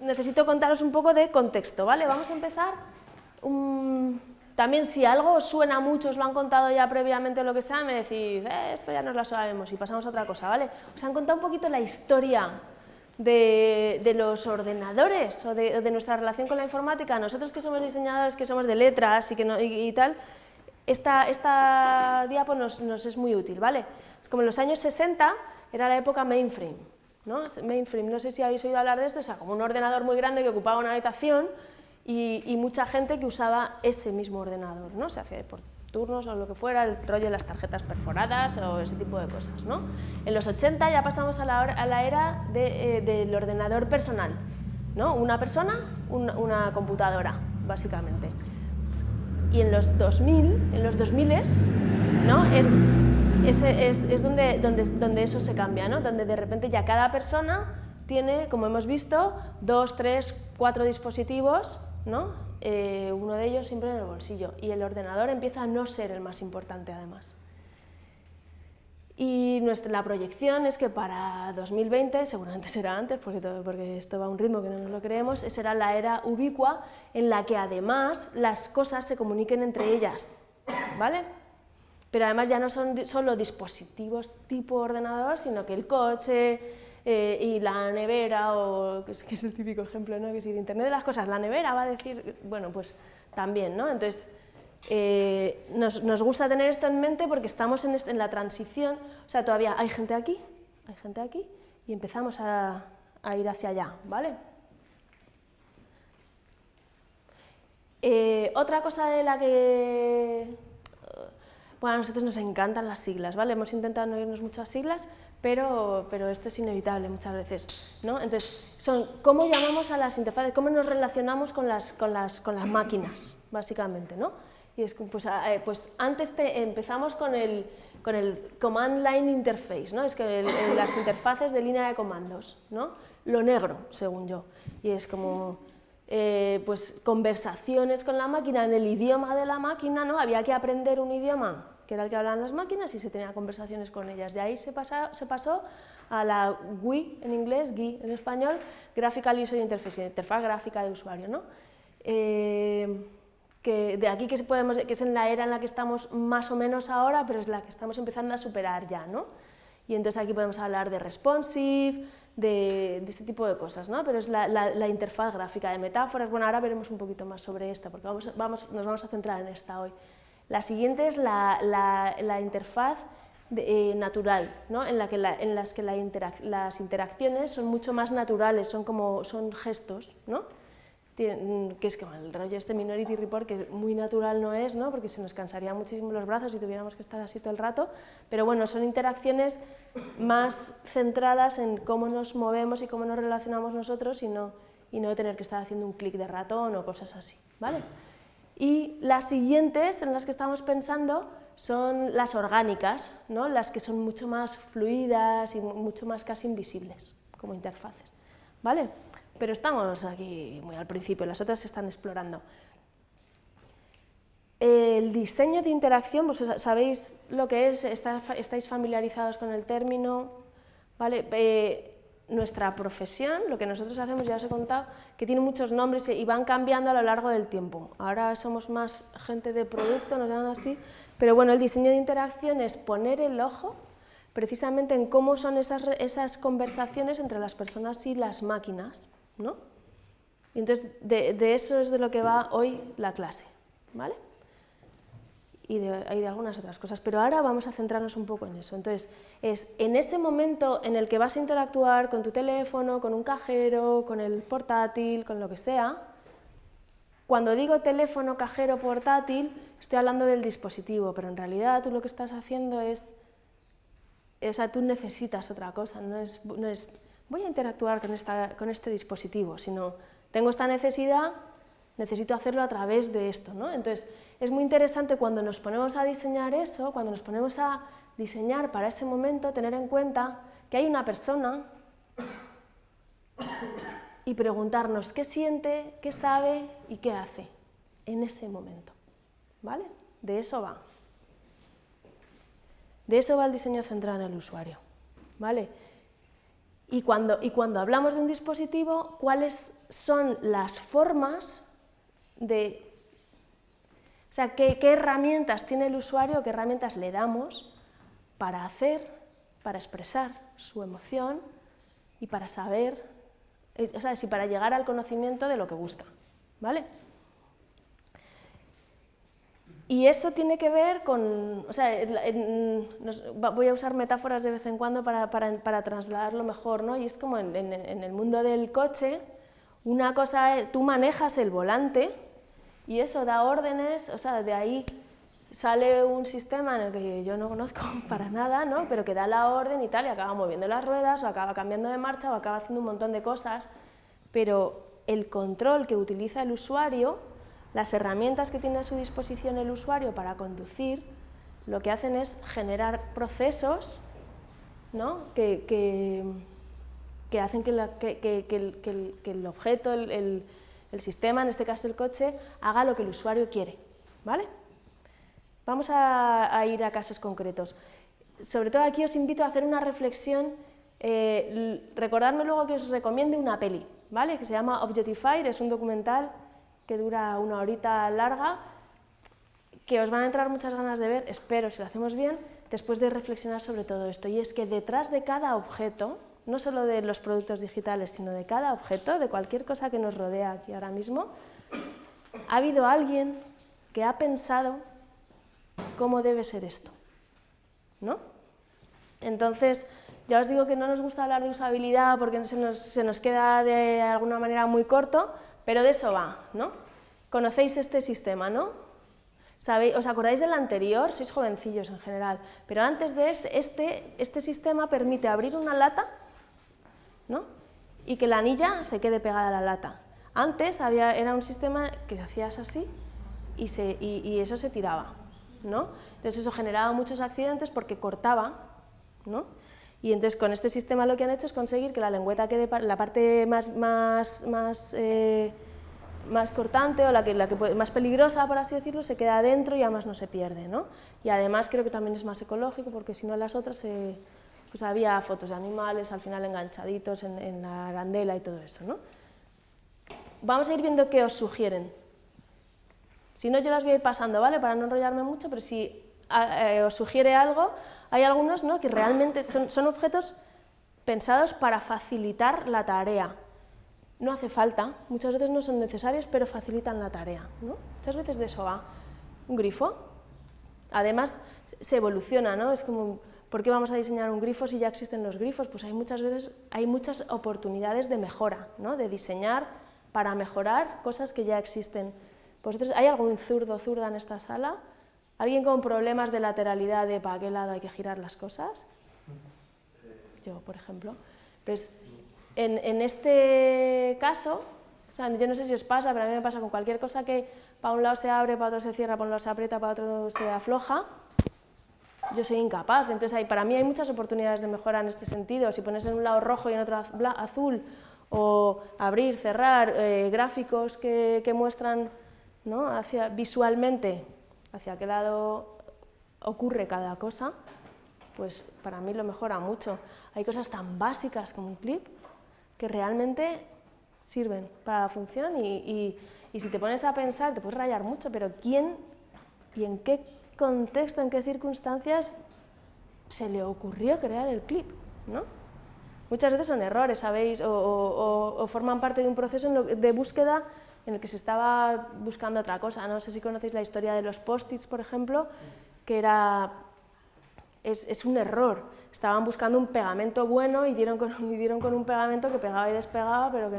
Necesito contaros un poco de contexto, ¿vale? Vamos a empezar. También si algo os suena mucho, os lo han contado ya previamente o lo que sea, me decís, esto ya nos lo sabemos y pasamos a otra cosa, ¿vale? Os han contado un poquito la historia de los ordenadores o de nuestra relación con la informática. Nosotros que somos diseñadores, que somos de letras y tal, esta diapo nos es muy útil, ¿vale? Es como en los años 60 era la época mainframe, ¿no? Mainframe, no sé si habéis oído hablar de esto, o sea, como un ordenador muy grande que ocupaba una habitación y mucha gente que usaba ese mismo ordenador, ¿no? Se hacía por turnos o lo que fuera, el rollo de las tarjetas perforadas o ese tipo de cosas, ¿no? En los 80 ya pasamos a la era del ordenador personal, ¿no? Una persona, una computadora, básicamente. Y en los 2000, ¿no? Es donde eso se cambia, ¿no? Donde de repente ya cada persona tiene, como hemos visto, 2, 3, 4 dispositivos, ¿no? Uno de ellos siempre en el bolsillo, y el ordenador empieza a no ser el más importante además. Y la proyección es que para 2020, seguramente será antes, porque esto va a un ritmo que no nos lo creemos, será la era ubicua en la que además las cosas se comuniquen entre ellas, ¿vale? Pero además ya no son solo dispositivos tipo ordenador, sino que el coche y la nevera, o que es el típico ejemplo, ¿no? Que si de Internet de las cosas, la nevera va a decir, bueno, pues también, ¿no? Entonces, nos gusta tener esto en mente porque estamos en la transición, o sea, todavía hay gente aquí, y empezamos a ir hacia allá, ¿vale? Otra cosa de la que... Bueno, a nosotros nos encantan las siglas, ¿vale? Hemos intentado no irnos mucho a siglas, pero esto es inevitable muchas veces, ¿no? Entonces, ¿cómo llamamos a las interfaces? ¿Cómo nos relacionamos con las máquinas, básicamente, ¿no? Y es pues antes empezamos con el Command Line Interface, ¿no? Es que las interfaces de línea de comandos, ¿no? Lo negro, según yo, y es como... pues conversaciones con la máquina en el idioma de la máquina, ¿no? Había que aprender un idioma que era el que hablaban las máquinas y se tenía conversaciones con ellas. De ahí se pasó a la GUI en inglés, GUI en español, Graphical User Interface, interfaz gráfica de usuario, ¿no? Que de aquí que es en la era en la que estamos más o menos ahora, pero es la que estamos empezando a superar ya, ¿no? Y entonces aquí podemos hablar de responsive, de este tipo de cosas, ¿no? Pero es la interfaz gráfica de metáforas. Bueno, ahora veremos un poquito más sobre esta, porque nos vamos a centrar en esta hoy. La siguiente es la interfaz natural, ¿no? En las que las interacciones son mucho más naturales, son gestos, ¿no? Que es como el rollo este Minority Report, que muy natural no es, ¿no? Porque se nos cansarían muchísimo los brazos si tuviéramos que estar así todo el rato, pero bueno, son interacciones más centradas en cómo nos movemos y cómo nos relacionamos nosotros y no tener que estar haciendo un clic de ratón o cosas así, ¿vale? Y las siguientes en las que estamos pensando son las orgánicas, ¿no? Las que son mucho más fluidas y mucho más casi invisibles como interfaces, ¿vale? Pero estamos aquí muy al principio, las otras se están explorando. El diseño de interacción, pues sabéis lo que es, estáis familiarizados con el término, ¿vale? Nuestra profesión, lo que nosotros hacemos, ya os he contado, que tiene muchos nombres y van cambiando a lo largo del tiempo. Ahora somos más gente de producto, nos llaman así, pero bueno, el diseño de interacción es poner el ojo precisamente en cómo son esas conversaciones entre las personas y las máquinas, ¿no? Y entonces de eso es de lo que va hoy la clase, ¿vale? Y de algunas otras cosas, pero ahora vamos a centrarnos un poco en eso. Entonces, es en ese momento en el que vas a interactuar con tu teléfono, con un cajero, con el portátil, con lo que sea. Cuando digo teléfono, cajero, portátil, estoy hablando del dispositivo, pero en realidad tú lo que estás haciendo o sea, tú necesitas otra cosa, no es voy a interactuar con este dispositivo, sino tengo esta necesidad, necesito hacerlo a través de esto, ¿no? Entonces, es muy interesante cuando nos ponemos a diseñar eso, cuando nos ponemos a diseñar para ese momento, tener en cuenta que hay una persona y preguntarnos qué siente, qué sabe y qué hace en ese momento, ¿vale? De eso va. De eso va el diseño centrado en el usuario, ¿vale? Y cuando hablamos de un dispositivo, ¿cuáles son las formas de... O sea, ¿qué herramientas tiene el usuario, qué herramientas le damos para hacer, para expresar su emoción y para saber, o sea, para llegar al conocimiento de lo que busca, ¿vale? Y eso tiene que ver con, o sea, voy a usar metáforas de vez en cuando para trasladarlo mejor, ¿no? Y es como en el mundo del coche, una cosa es, tú manejas el volante y eso da órdenes, o sea, de ahí sale un sistema en el que yo no conozco para nada, ¿no? Pero que da la orden y tal, y acaba moviendo las ruedas, o acaba cambiando de marcha, o acaba haciendo un montón de cosas, pero el control que utiliza el usuario, las herramientas que tiene a su disposición el usuario para conducir, lo que hacen es generar procesos, ¿no? que hacen que el objeto, el sistema, en este caso el coche, haga lo que el usuario quiere, ¿vale? Vamos a ir a casos concretos. Sobre todo aquí os invito a hacer una reflexión, recordadme luego que os recomiende una peli, ¿vale? Que se llama Objectified, es un documental que dura 1 horita larga, que os van a entrar muchas ganas de ver, espero, si lo hacemos bien, después de reflexionar sobre todo esto. Y es que detrás de cada objeto, no solo de los productos digitales, sino de cada objeto, de cualquier cosa que nos rodea aquí ahora mismo, ha habido alguien que ha pensado cómo debe ser esto, ¿no? Entonces, ya os digo que no nos gusta hablar de usabilidad porque se nos queda de alguna manera muy corto, pero de eso va, ¿no? Conocéis este sistema, ¿no? ¿Os acordáis del anterior? Sois jovencillos en general, pero antes de este sistema permite abrir una lata, ¿no? Y que la anilla se quede pegada a la lata. Antes era un sistema que hacías así y eso se tiraba, ¿no? Entonces eso generaba muchos accidentes porque cortaba, ¿no? Y entonces con este sistema lo que han hecho es conseguir que la lengüeta quede, la parte más cortante o la que más peligrosa, por así decirlo, se queda adentro y además no se pierde, ¿no? Y además creo que también es más ecológico porque si no las otras pues había fotos de animales al final enganchaditos en la arandela y todo eso, ¿no? Vamos a ir viendo qué os sugieren. Si no, yo las voy a ir pasando, ¿vale? Para no enrollarme mucho, pero si os sugiere algo, hay algunos, ¿no?, que realmente son objetos pensados para facilitar la tarea. No hace falta, muchas veces no son necesarios, pero facilitan la tarea, ¿no? Muchas veces de eso va. Un grifo, además se evoluciona, ¿no? Es como, ¿por qué vamos a diseñar un grifo si ya existen los grifos? Pues hay muchas oportunidades de mejora, ¿no? De diseñar para mejorar cosas que ya existen. ¿Vosotros hay algún zurdo, zurda en esta sala? ¿Alguien con problemas de lateralidad, de para qué lado hay que girar las cosas? Yo, por ejemplo. Entonces, en este caso, o sea, yo no sé si os pasa, pero a mí me pasa con cualquier cosa que para un lado se abre, para otro se cierra, para un lado se aprieta, para otro se afloja, yo soy incapaz. Entonces, para mí hay muchas oportunidades de mejora en este sentido. Si pones en un lado rojo y en otro azul, o abrir, cerrar, gráficos que muestran, ¿no?, visualmente hacia qué lado ocurre cada cosa, pues para mí lo mejora mucho. Hay cosas tan básicas como un clip que realmente sirven para la función y si te pones a pensar te puedes rayar mucho, pero ¿quién y en qué contexto, en qué circunstancias se le ocurrió crear el clip, ¿no? Muchas veces son errores, ¿sabéis? O forman parte de un proceso de búsqueda en el que se estaba buscando otra cosa. No sé si conocéis la historia de los post-its, por ejemplo, que es un error. Estaban buscando un pegamento bueno y dieron con un pegamento que pegaba y despegaba, pero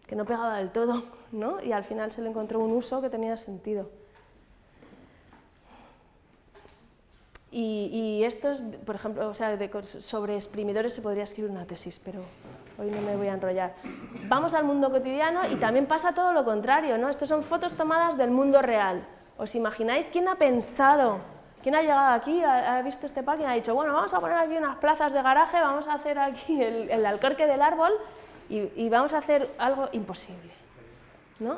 que no pegaba del todo, ¿no? Y al final se le encontró un uso que tenía sentido. Y estos, por ejemplo, o sea, sobre exprimidores se podría escribir una tesis, pero hoy no me voy a enrollar. Vamos al mundo cotidiano y también pasa todo lo contrario, ¿no? Estos son fotos tomadas del mundo real. ¿Os imagináis quién ha pensado, quién ha llegado aquí, ha visto este parque y ha dicho, bueno, vamos a poner aquí unas plazas de garaje, vamos a hacer aquí el alcorque del árbol y vamos a hacer algo imposible, ¿no?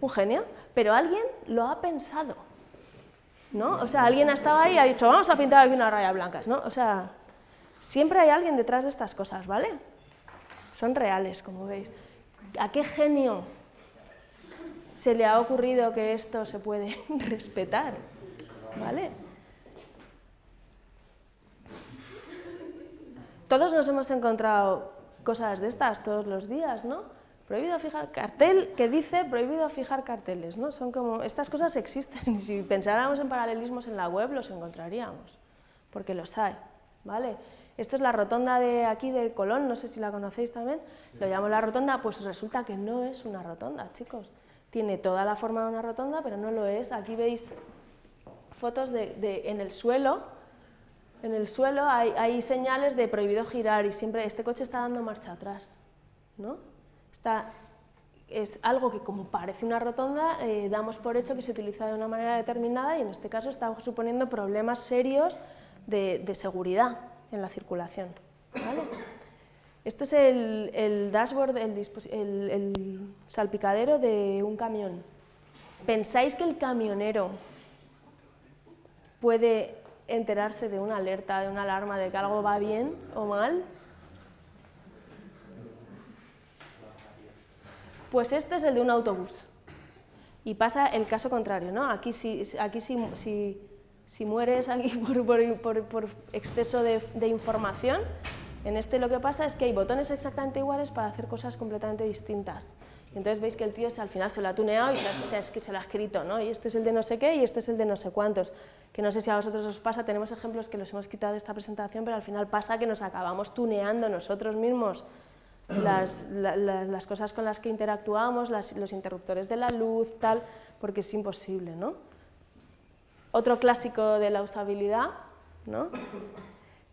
Un genio, pero alguien lo ha pensado. ¿no? O sea, alguien ha estado ahí y ha dicho, vamos a pintar aquí unas rayas blancas, ¿no? O sea, siempre hay alguien detrás de estas cosas, ¿vale? Son reales, como veis. ¿A qué genio se le ha ocurrido que esto se puede respetar? ¿Vale? Todos nos hemos encontrado cosas de estas todos los días, ¿no? Prohibido fijar cartel que dice prohibido fijar carteles, ¿no? Son como, estas cosas existen y si pensáramos en paralelismos en la web los encontraríamos, porque los hay, ¿vale? Esto es la rotonda de aquí de Colón, no sé si la conocéis también, lo llamo la rotonda, pues resulta que no es una rotonda, chicos. Tiene toda la forma de una rotonda, pero no lo es. Aquí veis fotos en el suelo. En el suelo hay señales de prohibido girar y siempre este coche está dando marcha atrás, ¿no? Es algo que como parece una rotonda, damos por hecho que se utiliza de una manera determinada y en este caso está suponiendo problemas serios de seguridad en la circulación, ¿vale? Esto es el dashboard, el salpicadero de un camión. ¿Pensáis que el camionero puede enterarse de una alerta, de una alarma, de que algo va bien o mal? Pues este es el de un autobús. Y pasa el caso contrario, ¿no? Aquí si mueres aquí por exceso de información, en este lo que pasa es que hay botones exactamente iguales para hacer cosas completamente distintas. Y entonces veis que el tío al final se lo ha tuneado y se lo ha escrito, ¿no? Y este es el de no sé qué y este es el de no sé cuántos. Que no sé si a vosotros os pasa, tenemos ejemplos que los hemos quitado de esta presentación, pero al final pasa que nos acabamos tuneando nosotros mismos las cosas con las que interactuamos, los interruptores de la luz, tal, porque es imposible, ¿no? Otro clásico de la usabilidad, ¿no?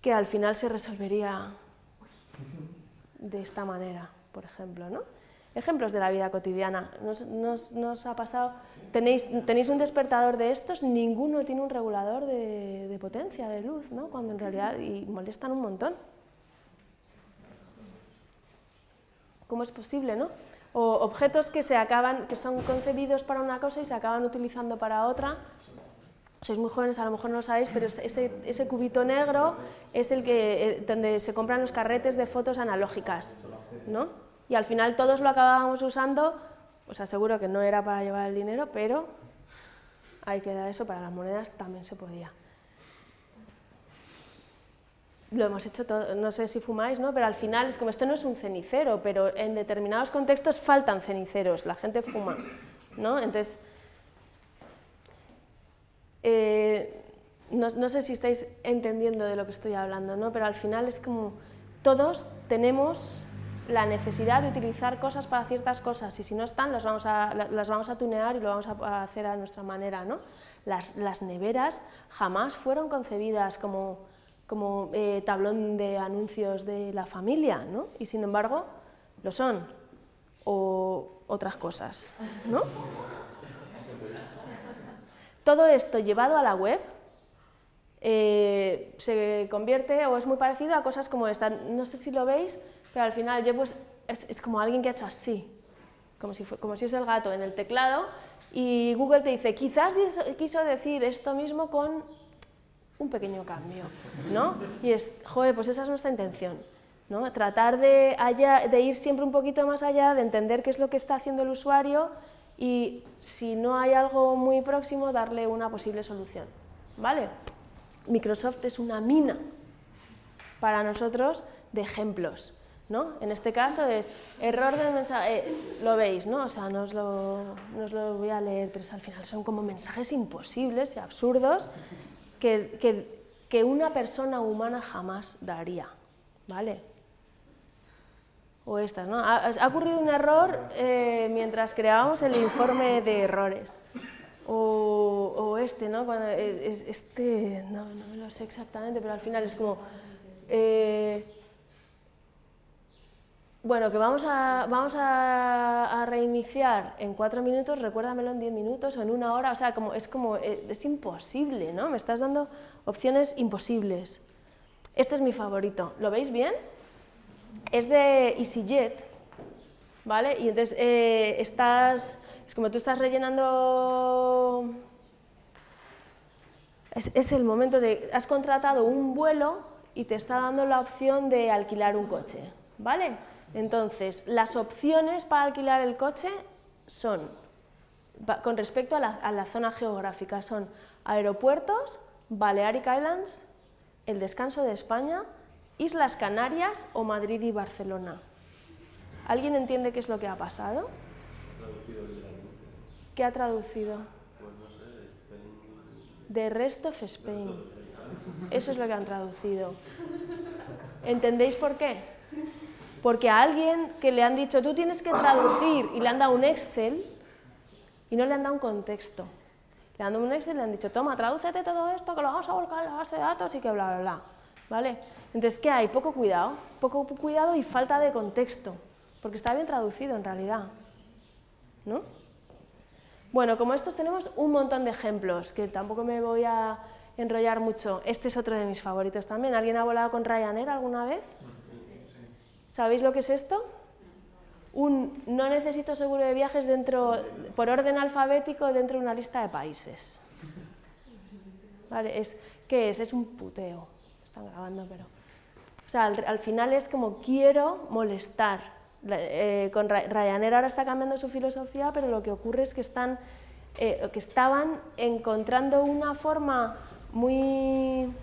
Que al final se resolvería de esta manera, por ejemplo, ¿no? Ejemplos de la vida cotidiana. ¿Nos ha pasado? ¿Tenéis un despertador de estos? Ninguno tiene un regulador de potencia, de luz, ¿no? Cuando en realidad y molestan un montón. ¿Cómo es posible, no? O objetos que son concebidos para una cosa y se acaban utilizando para otra. Sois muy jóvenes, a lo mejor no lo sabéis, pero ese cubito negro es donde se compran los carretes de fotos analógicas, ¿no? Y al final todos lo acabábamos usando, os aseguro que no era para llevar el dinero, pero ahí queda eso, para las monedas también se podía. Lo hemos hecho todo, no sé si fumáis, ¿no? Pero al final es como, esto no es un cenicero, pero en determinados contextos faltan ceniceros, la gente fuma, ¿no? Entonces, no sé si estáis entendiendo de lo que estoy hablando, ¿no? Pero al final es como, todos tenemos la necesidad de utilizar cosas para ciertas cosas y si no están las vamos a tunear y lo vamos a hacer a nuestra manera, ¿no? Las neveras jamás fueron concebidas como tablón de anuncios de la familia, ¿no? Y sin embargo, lo son, o otras cosas, ¿no? Todo esto llevado a la web se convierte o es muy parecido a cosas como esta. No sé si lo veis, pero al final es como alguien que ha hecho así, como si es el gato en el teclado, y Google te dice, quizás quiso decir esto mismo con un pequeño cambio, ¿no? Y joder, pues esa es nuestra intención, ¿no? Tratar de ir siempre un poquito más allá, de entender qué es lo que está haciendo el usuario y si no hay algo muy próximo, darle una posible solución, ¿vale? Microsoft es una mina para nosotros de ejemplos, ¿no? En este caso es error de mensaje, lo veis, ¿no? O sea, no os lo voy a leer, pero al final son como mensajes imposibles y absurdos que una persona humana jamás daría, ¿vale? O estas, ¿no? Ha ocurrido un error mientras creábamos el informe de errores. O ¿no? Cuando no lo sé exactamente, pero al final es como... bueno, que vamos a reiniciar en 4 minutos, recuérdamelo en 10 minutos o en 1 hora, o sea, es imposible, ¿no? Me estás dando opciones imposibles. Este es mi favorito, ¿lo veis bien? Es de EasyJet, ¿vale? Y entonces es como tú estás rellenando Es el momento de, has contratado un vuelo y te está dando la opción de alquilar un coche, ¿vale? Entonces, las opciones para alquilar el coche son, con respecto a la zona geográfica, son aeropuertos, Balearic Islands, el descanso de España, Islas Canarias o Madrid y Barcelona. ¿Alguien entiende qué es lo que ha pasado? ¿Qué ha traducido? Pues no sé, Spain... The rest of Spain. Eso es lo que han traducido. ¿Entendéis por qué? Porque a alguien que le han dicho, tú tienes que traducir, y le han dado un Excel, y no le han dado un contexto. Le han dado un Excel y le han dicho, toma, tradúcete todo esto, que lo vamos a volcar en la base de datos y que bla, bla, bla. ¿Vale? Entonces, ¿qué hay? Poco cuidado y falta de contexto, porque está bien traducido en realidad, ¿no? Bueno, como estos tenemos un montón de ejemplos, que tampoco me voy a enrollar mucho. Este es otro de mis favoritos también. ¿Alguien ha volado con Ryanair alguna vez? ¿Sabéis lo que es esto? No necesito seguro de viajes por orden alfabético dentro de una lista de países. ¿Vale? ¿Qué es? Es un puteo. Están grabando, pero... O sea, al final es como quiero molestar. Con Ryanair ahora está cambiando su filosofía, pero lo que ocurre es que estaban encontrando una forma muy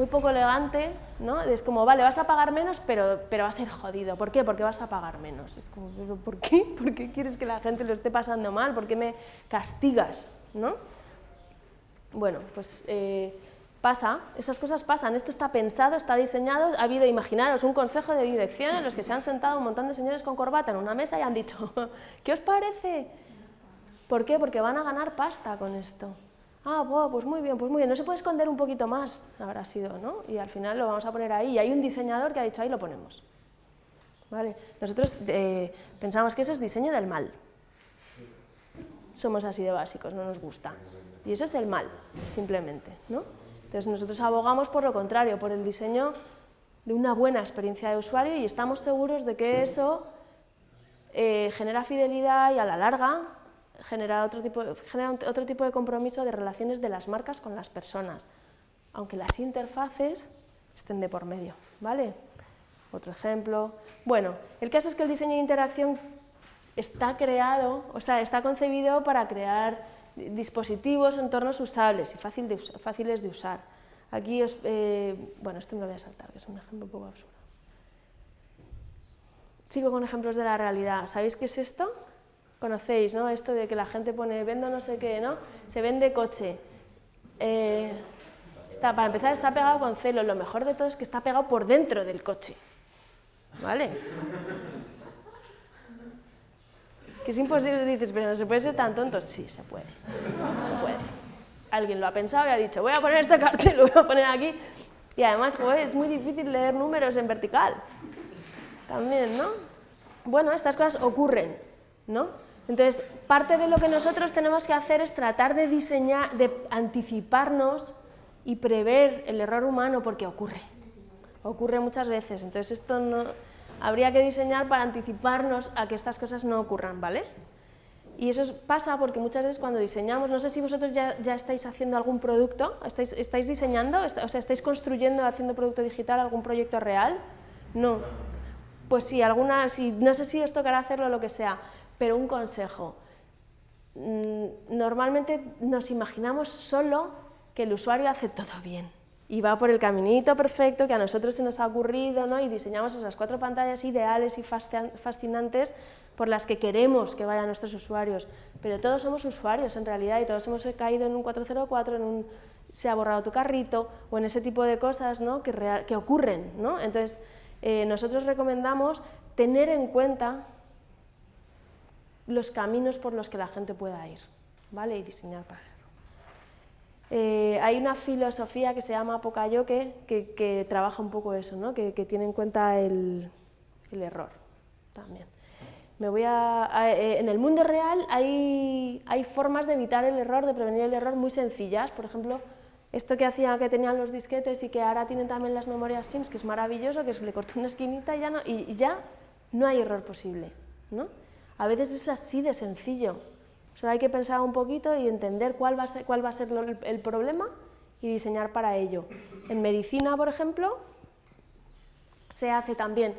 poco elegante, ¿no? Es como, vale, vas a pagar menos, pero va a ser jodido. ¿Por qué? Porque vas a pagar menos. Es como, ¿pero por qué? ¿Por qué quieres que la gente lo esté pasando mal? ¿Por qué me castigas? ¿No? Bueno, pues pasa, esas cosas pasan. Esto está pensado, está diseñado. Ha habido, imaginaros, un consejo de dirección en los que se han sentado un montón de señores con corbata en una mesa y han dicho, ¿qué os parece? ¿Por qué? Porque van a ganar pasta con esto. Ah, pues muy bien, no se puede esconder un poquito más, habrá sido, ¿no? Y al final lo vamos a poner ahí, y hay un diseñador que ha dicho, ahí lo ponemos. ¿Vale? Nosotros pensamos que eso es diseño del mal. Somos así de básicos, no nos gusta. Y eso es el mal, simplemente, ¿no? Entonces nosotros abogamos por lo contrario, por el diseño de una buena experiencia de usuario, y estamos seguros de que eso genera fidelidad y a la larga genera otro tipo de compromiso de relaciones de las marcas con las personas, aunque las interfaces estén de por medio, ¿vale? Otro ejemplo. Bueno, el caso es que el diseño de interacción está concebido para crear dispositivos, entornos usables y fáciles de usar. Aquí bueno, esto me lo voy a saltar, que es un ejemplo un poco absurdo. Sigo con ejemplos de la realidad. ¿Sabéis qué es esto? Conocéis, ¿no? Esto de que la gente pone, vendo no sé qué, ¿no? Se vende coche. Para empezar, está pegado con celo. Lo mejor de todo es que está pegado por dentro del coche. ¿Vale? Que es imposible, dices, pero no se puede ser tan tonto. Sí, se puede. Se puede. Alguien lo ha pensado y ha dicho, voy a poner este cartel, lo voy a poner aquí. Y además, joder, es muy difícil leer números en vertical. También, ¿no? Bueno, estas cosas ocurren, ¿no? Entonces, parte de lo que nosotros tenemos que hacer es tratar de diseñar, de anticiparnos y prever el error humano, porque ocurre muchas veces. Entonces, esto no, habría que diseñar para anticiparnos a que estas cosas no ocurran, ¿vale? Y eso pasa porque muchas veces cuando diseñamos, no sé si vosotros ya estáis haciendo algún producto, estáis diseñando, o sea, estáis construyendo, haciendo producto digital, algún proyecto real, no. Pues sí, no sé si os tocará hacerlo o lo que sea, pero un consejo. Normalmente nos imaginamos solo que el usuario hace todo bien y va por el caminito perfecto que a nosotros se nos ha ocurrido, ¿no? Y diseñamos esas 4 pantallas ideales y fascinantes por las que queremos que vayan nuestros usuarios. Pero todos somos usuarios en realidad y todos hemos caído en un 404, se ha borrado tu carrito o en ese tipo de cosas, ¿no? que ocurren, ¿no? Entonces, nosotros recomendamos tener en cuenta los caminos por los que la gente pueda ir, ¿vale? Y diseñar para ello. Hay una filosofía que se llama Pokayoke que trabaja un poco eso, ¿no? que tiene en cuenta el error también. En el mundo real hay formas de evitar el error, de prevenir el error muy sencillas. Por ejemplo, esto que tenían los disquetes y que ahora tienen también las memorias SIMS, que es maravilloso, que se le cortó una esquinita y ya no hay error posible, ¿no? A veces es así de sencillo. Solo hay que pensar un poquito y entender cuál va a ser el problema y diseñar para ello. En medicina, por ejemplo, se hace también.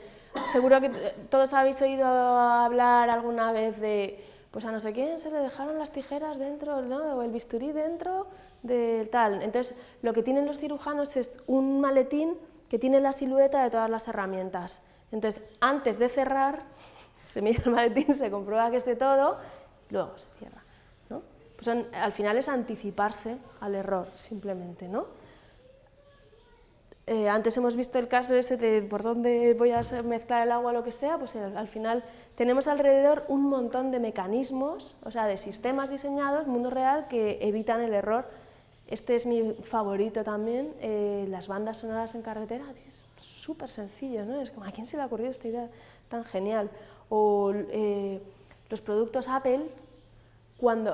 Seguro que todos habéis oído hablar alguna vez de, pues a no sé quién se le dejaron las tijeras dentro, ¿no? O el bisturí dentro del tal. Entonces, lo que tienen los cirujanos es un maletín que tiene la silueta de todas las herramientas. Entonces, antes de cerrar, se mira el maletín, se comprueba que esté todo, luego se cierra, ¿no? Pues al final es anticiparse al error, simplemente, ¿no? Antes hemos visto el caso ese de por dónde voy a mezclar el agua o lo que sea, pues al final tenemos alrededor un montón de mecanismos, o sea, de sistemas diseñados, mundo real, que evitan el error. Este es mi favorito también, las bandas sonoras en carretera, es súper sencillo, ¿no? Es como, ¿a quién se le ha ocurrido esta idea tan genial? O los productos Apple, cuando,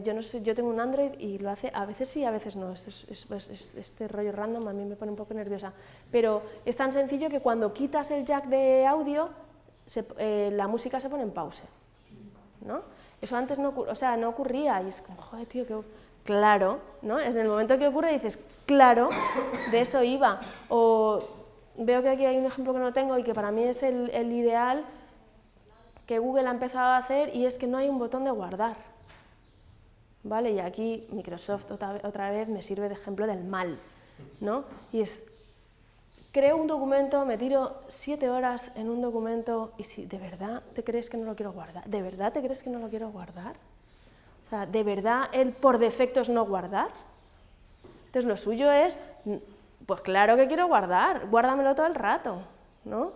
yo no sé, yo tengo un Android y lo hace, a veces sí, a veces no, este rollo random a mí me pone un poco nerviosa, pero es tan sencillo que cuando quitas el jack de audio, la música se pone en pause, ¿no? Eso antes no, o sea, no ocurría y es como, joder, tío, que claro, ¿no? Es en el momento que ocurre dices, claro, de eso iba. O veo que aquí hay un ejemplo que no tengo y que para mí es el ideal que Google ha empezado a hacer, y es que no hay un botón de guardar. ¿Vale? Y aquí Microsoft otra vez me sirve de ejemplo del mal, ¿no? Y es, creo un documento, me tiro 7 horas en un documento y si de verdad te crees que no lo quiero guardar, ¿de verdad te crees que no lo quiero guardar? O sea, ¿de verdad el por defecto es no guardar? Entonces lo suyo es, pues claro que quiero guardar, guárdamelo todo el rato, ¿no?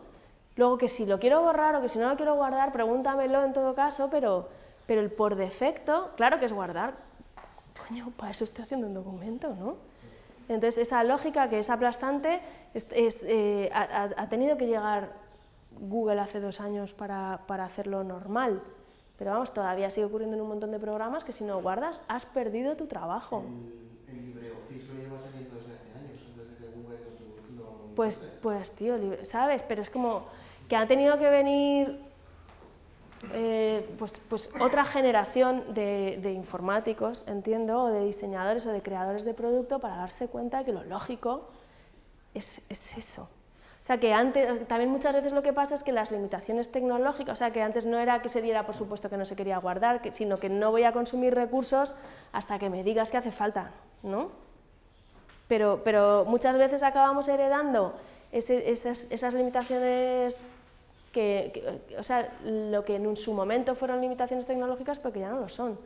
Luego que si lo quiero borrar o que si no lo quiero guardar, pregúntamelo en todo caso, pero el por defecto, claro que es guardar. Coño, para eso estoy haciendo un documento, ¿no? Entonces, esa lógica que es aplastante ha tenido que llegar Google hace 2 años para hacerlo normal. Pero vamos, todavía sigue ocurriendo en un montón de programas que si no guardas, has perdido tu trabajo. El LibreOffice lo lleva teniendo desde hace años, desde que Google lo... Pues tío, ¿sabes? Pero es como que ha tenido que venir pues otra generación de informáticos, entiendo, o de diseñadores o de creadores de producto para darse cuenta de que lo lógico es eso. O sea, que antes, también muchas veces lo que pasa es que las limitaciones tecnológicas, o sea, que antes no era que se diera por supuesto que no se quería guardar, sino que no voy a consumir recursos hasta que me digas que hace falta, ¿no? Pero muchas veces acabamos heredando esas limitaciones o sea, lo que en su momento fueron limitaciones tecnológicas, pero que ya no lo son.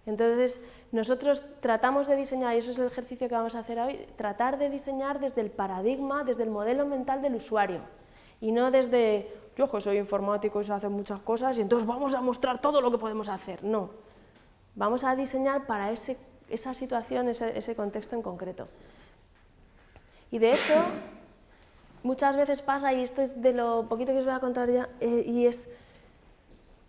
Entonces, nosotros tratamos de diseñar, y eso es el ejercicio que vamos a hacer hoy, tratar de diseñar desde el paradigma, desde el modelo mental del usuario, y no desde, yo que soy informático y sé hacer muchas cosas, y entonces vamos a mostrar todo lo que podemos hacer. No, vamos a diseñar para esa situación, ese contexto en concreto. Y de hecho, muchas veces pasa, y esto es de lo poquito que os voy a contar ya, y es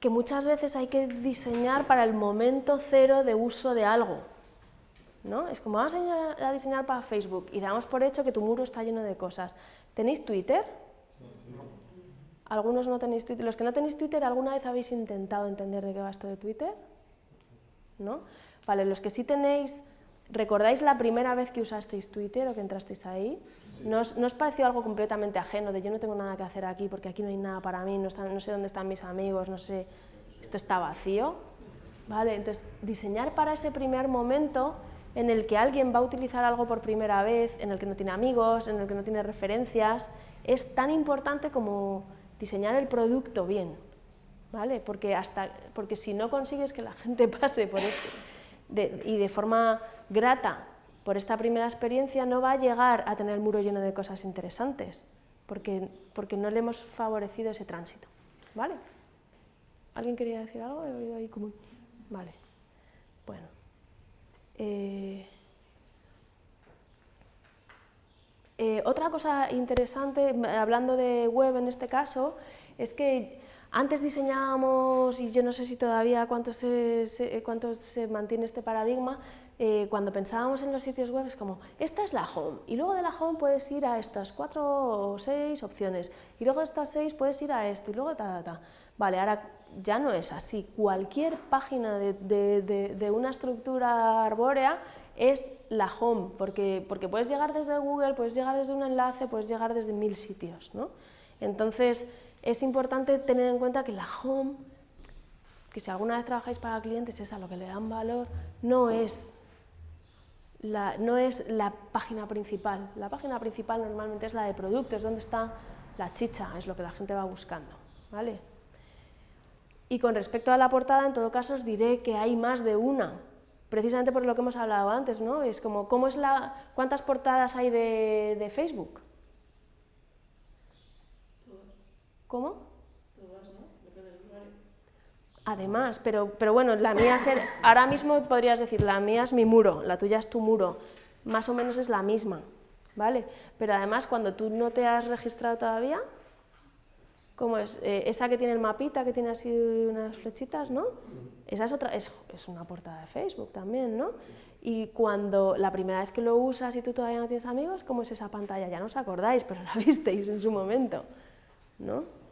que muchas veces hay que diseñar para el momento cero de uso de algo, ¿no? Es como, vamos a diseñar para Facebook y damos por hecho que tu muro está lleno de cosas. ¿Tenéis Twitter? No. Algunos no tenéis Twitter. Los que no tenéis Twitter, ¿alguna vez habéis intentado entender de qué va esto de Twitter? ¿No? Vale, los que sí tenéis, ¿recordáis la primera vez que usasteis Twitter o que entrasteis ahí? ¿No os pareció algo completamente ajeno, de yo no tengo nada que hacer aquí porque aquí no hay nada para mí, no sé dónde están mis amigos, no sé, esto está vacío? Vale, entonces diseñar para ese primer momento en el que alguien va a utilizar algo por primera vez, en el que no tiene amigos, en el que no tiene referencias, es tan importante como diseñar el producto bien, ¿vale? Porque si no consigues que la gente pase por esto y de forma grata por esta primera experiencia, no va a llegar a tener el muro lleno de cosas interesantes, porque no le hemos favorecido ese tránsito, ¿vale? ¿Alguien quería decir algo? He oído ahí como... Vale, bueno. Otra cosa interesante, hablando de web en este caso, es que antes diseñábamos, y yo no sé si todavía cuánto se mantiene este paradigma, cuando pensábamos en los sitios web es como, esta es la home, y luego de la home puedes ir a estas 4 o 6 opciones, y luego de estas 6 puedes ir a esto, y luego Vale, ahora ya no es así. Cualquier página de una estructura arbórea es la home, porque puedes llegar desde Google, puedes llegar desde un enlace, puedes llegar desde 1000 sitios, ¿no? Entonces, es importante tener en cuenta que la home, que si alguna vez trabajáis para clientes, es a lo que le dan valor, no es la página principal. La página principal normalmente es la de producto, es donde está la chicha, es lo que la gente va buscando, ¿vale? Y con respecto a la portada, en todo caso, os diré que hay más de una, precisamente por lo que hemos hablado antes, ¿no? Es como, ¿cuántas portadas hay de Facebook? ¿Cómo? Todas, ¿no? Depende del usuario. Además, pero bueno, la mía ahora mismo podrías decir, la mía es mi muro, la tuya es tu muro, más o menos es la misma, ¿vale? Pero además, cuando tú no te has registrado todavía, ¿cómo es? Esa que tiene el mapita, que tiene así unas flechitas, ¿no? Esa es otra, es una portada de Facebook también, ¿no? Y cuando la primera vez que lo usas y tú todavía no tienes amigos, ¿cómo es esa pantalla? Ya no os acordáis, pero la visteis en su momento, ¿no?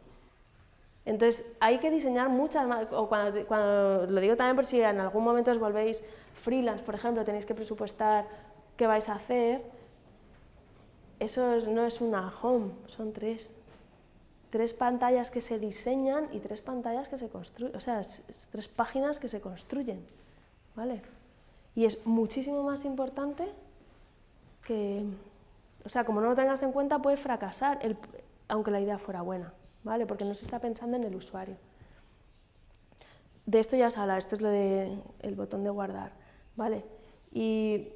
Entonces, hay que diseñar muchas más, o cuando lo digo también por si en algún momento os volvéis freelance, por ejemplo, tenéis que presupuestar qué vais a hacer, eso no es una home, son 3 pantallas que se diseñan y 3 pantallas que se construyen, o sea, 3 páginas que se construyen, ¿vale? Y es muchísimo más importante que, o sea, como no lo tengas en cuenta puede fracasar, aunque la idea fuera buena, ¿vale? Porque no se está pensando en el usuario. De esto ya os habla, esto es lo del botón de guardar, ¿vale? Y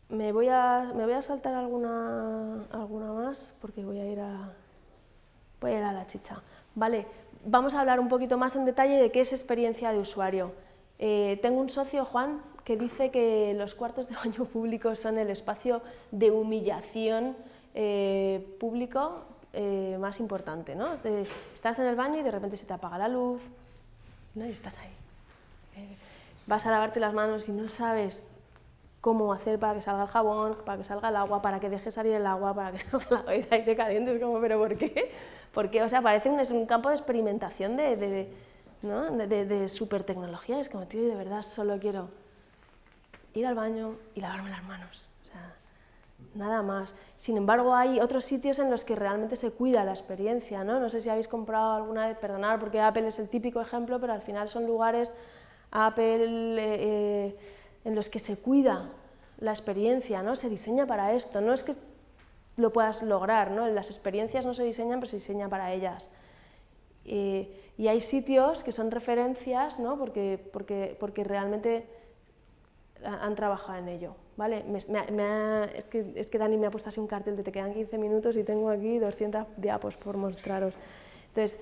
me voy a saltar alguna más porque voy a ir a la chicha. Vale, vamos a hablar un poquito más en detalle de qué es experiencia de usuario. Tengo un socio, Juan, que dice que los cuartos de baño públicos son el espacio de humillación público más importante, ¿no? Estás en el baño y de repente se te apaga la luz, ¿no? Y estás ahí. Vas a lavarte las manos y no sabes cómo hacer para que salga el jabón, para que salga el agua, para que deje salir el agua, para que salga el aire caliente. Es como, ¿pero por qué? Porque, o sea, parece un campo de experimentación de super tecnología. Es como, tío, de verdad solo quiero ir al baño y lavarme las manos. O sea, nada más. Sin embargo, hay otros sitios en los que realmente se cuida la experiencia, ¿no? No sé si habéis comprado alguna vez, perdonad, porque Apple es el típico ejemplo, pero al final son lugares Apple en los que se cuida la experiencia, ¿no? Se diseña para esto, no es que lo puedas lograr, ¿no? Las experiencias no se diseñan, pero se diseña para ellas. Y hay sitios que son referencias, ¿no? porque realmente han trabajado en ello, ¿vale? Es que Dani me ha puesto así un cartel de te quedan 15 minutos y tengo aquí 200 diapos por mostraros. Entonces,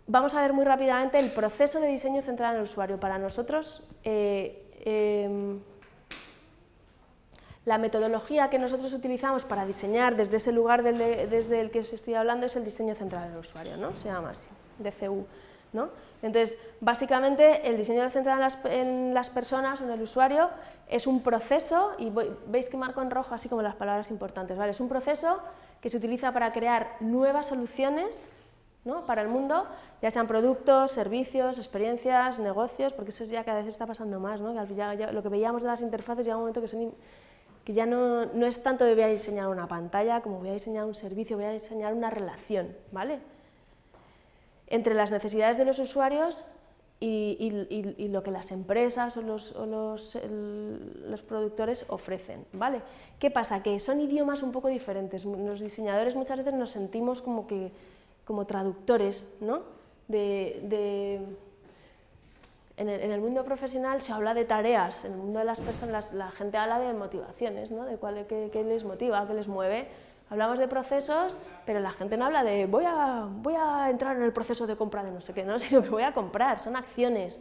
vamos a ver muy rápidamente el proceso de diseño centrado en el usuario. Para nosotros, la metodología que nosotros utilizamos para diseñar desde ese lugar desde el que os estoy hablando es el diseño centrado en el usuario, ¿no? Se llama así, DCU, ¿no? Entonces, básicamente, el diseño centrado en las personas o en el usuario es un proceso, y veis que marco en rojo así como las palabras importantes, ¿vale? Es un proceso que se utiliza para crear nuevas soluciones, ¿no? Para el mundo, ya sean productos, servicios, experiencias, negocios, porque eso ya cada vez está pasando más, ¿no? Que ya lo que veíamos de las interfaces llega un momento que ya no es tanto de voy a diseñar una pantalla como voy a diseñar un servicio, voy a diseñar una relación, ¿vale? Entre las necesidades de los usuarios y lo que las empresas o los productores ofrecen, ¿vale? ¿Qué pasa? Que son idiomas un poco diferentes. Los diseñadores muchas veces nos sentimos como traductores, ¿no? En el mundo profesional se habla de tareas, en el mundo de las personas la gente habla de motivaciones, ¿no? De qué les motiva, qué les mueve. Hablamos de procesos, pero la gente no habla de voy a entrar en el proceso de compra de no sé qué, ¿no? Sino que voy a comprar, son acciones.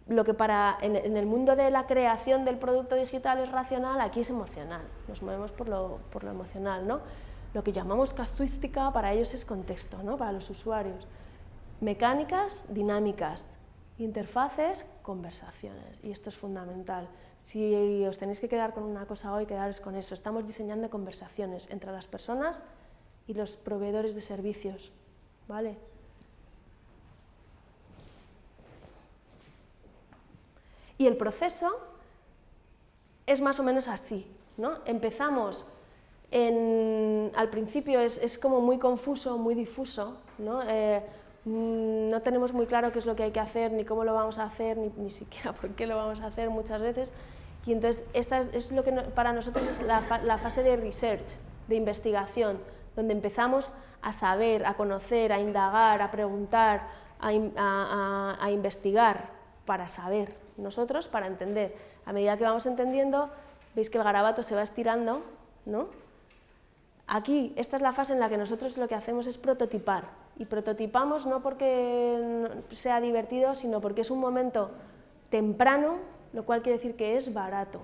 Lo que en el mundo de la creación del producto digital es racional, aquí es emocional, nos movemos por lo emocional, ¿no? Lo que llamamos casuística para ellos es contexto, ¿no? Para los usuarios. Mecánicas, dinámicas. Interfaces, conversaciones, y esto es fundamental. Si os tenéis que quedar con una cosa hoy, quedaros con eso. Estamos diseñando conversaciones entre las personas y los proveedores de servicios, ¿vale? Y el proceso es más o menos así, ¿no? Empezamos, al principio es como muy confuso, muy difuso, ¿no? No tenemos muy claro qué es lo que hay que hacer, ni cómo lo vamos a hacer, ni siquiera por qué lo vamos a hacer muchas veces. Y entonces esta es lo que para nosotros es la fase de research, de investigación, donde empezamos a saber, a conocer, a indagar, a preguntar, a investigar para saber, nosotros para entender. A medida que vamos entendiendo, veis que el garabato se va estirando, ¿no? Aquí, esta es la fase en la que nosotros lo que hacemos es prototipar, y prototipamos no porque sea divertido, sino porque es un momento temprano, lo cual quiere decir que es barato,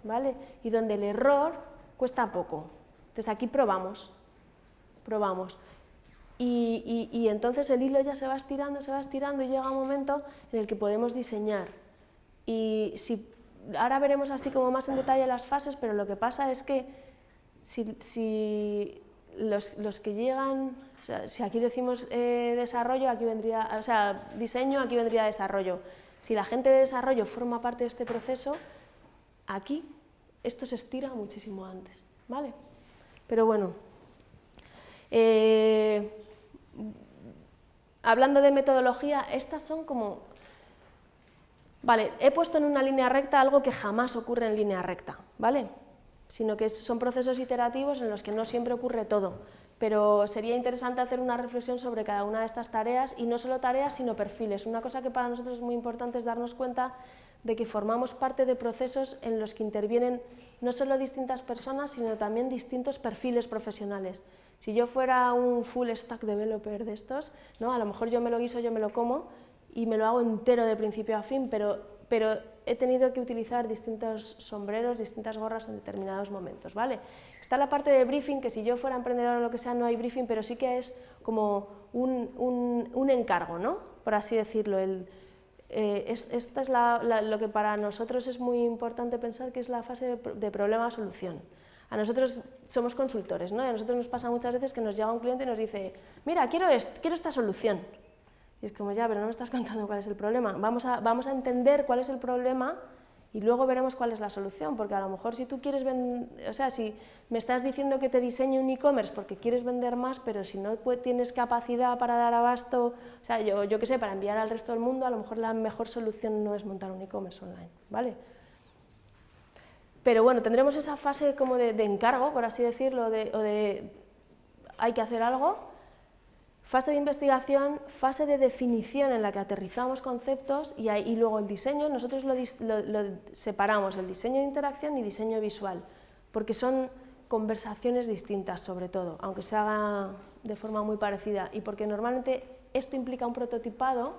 ¿vale? Y donde el error cuesta poco. Entonces aquí probamos. Y entonces el hilo ya se va estirando y llega un momento en el que podemos diseñar. Y ahora veremos así como más en detalle las fases, pero lo que pasa es que si los que llegan, o sea, si aquí decimos desarrollo, aquí vendría, o sea, diseño, aquí vendría desarrollo. Si la gente de desarrollo forma parte de este proceso, aquí esto se estira muchísimo antes, ¿vale? Pero bueno, hablando de metodología, estas son como... Vale, he puesto en una línea recta algo que jamás ocurre en línea recta, ¿vale? Sino que son procesos iterativos en los que no siempre ocurre todo, pero sería interesante hacer una reflexión sobre cada una de estas tareas, y no solo tareas, sino perfiles. Una cosa que para nosotros es muy importante es darnos cuenta de que formamos parte de procesos en los que intervienen no solo distintas personas, sino también distintos perfiles profesionales. Si yo fuera un full stack developer de estos, ¿no? A lo mejor yo me lo guiso, yo me lo como y me lo hago entero de principio a fin, pero he tenido que utilizar distintos sombreros, distintas gorras en determinados momentos, ¿vale? Está la parte de briefing, que si yo fuera emprendedor o lo que sea, no hay briefing, pero sí que es como un encargo, ¿no? Por así decirlo. Esta es lo que para nosotros es muy importante pensar, que es la fase de problema-solución. A nosotros somos consultores, ¿no? Y a nosotros nos pasa muchas veces que nos llega un cliente y nos dice, mira, quiero esta solución. Y es como, ya, pero no me estás contando cuál es el problema. Vamos a entender cuál es el problema y luego veremos cuál es la solución, porque a lo mejor si tú quieres vender, o sea, si me estás diciendo que te diseñe un e-commerce porque quieres vender más, pero si no tienes capacidad para dar abasto, o sea, yo qué sé, para enviar al resto del mundo, a lo mejor la mejor solución no es montar un e-commerce online, ¿vale? Pero bueno, tendremos esa fase como de encargo, por así decirlo, o de hay que hacer algo. Fase de investigación, fase de definición en la que aterrizamos conceptos y luego el diseño. Nosotros lo separamos, el diseño de interacción y diseño visual, porque son conversaciones distintas sobre todo, aunque se haga de forma muy parecida, y porque normalmente esto implica un prototipado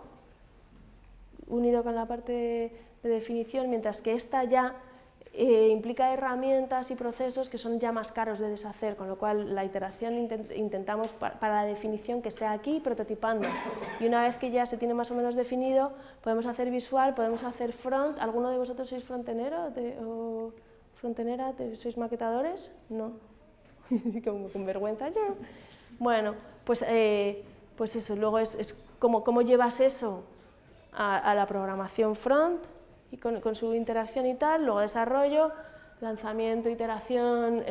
unido con la parte de definición, mientras que esta ya implica herramientas y procesos que son ya más caros de deshacer, con lo cual la iteración intentamos para la definición que sea aquí prototipando, y una vez que ya se tiene más o menos definido podemos hacer visual, podemos hacer front. ¿Alguno de vosotros sois frontenero o frontenera? ¿Sois maquetadores? No, como con vergüenza yo. Bueno, pues eso, luego es cómo llevas eso a la programación front, y con su interacción y tal, luego desarrollo, lanzamiento, iteración,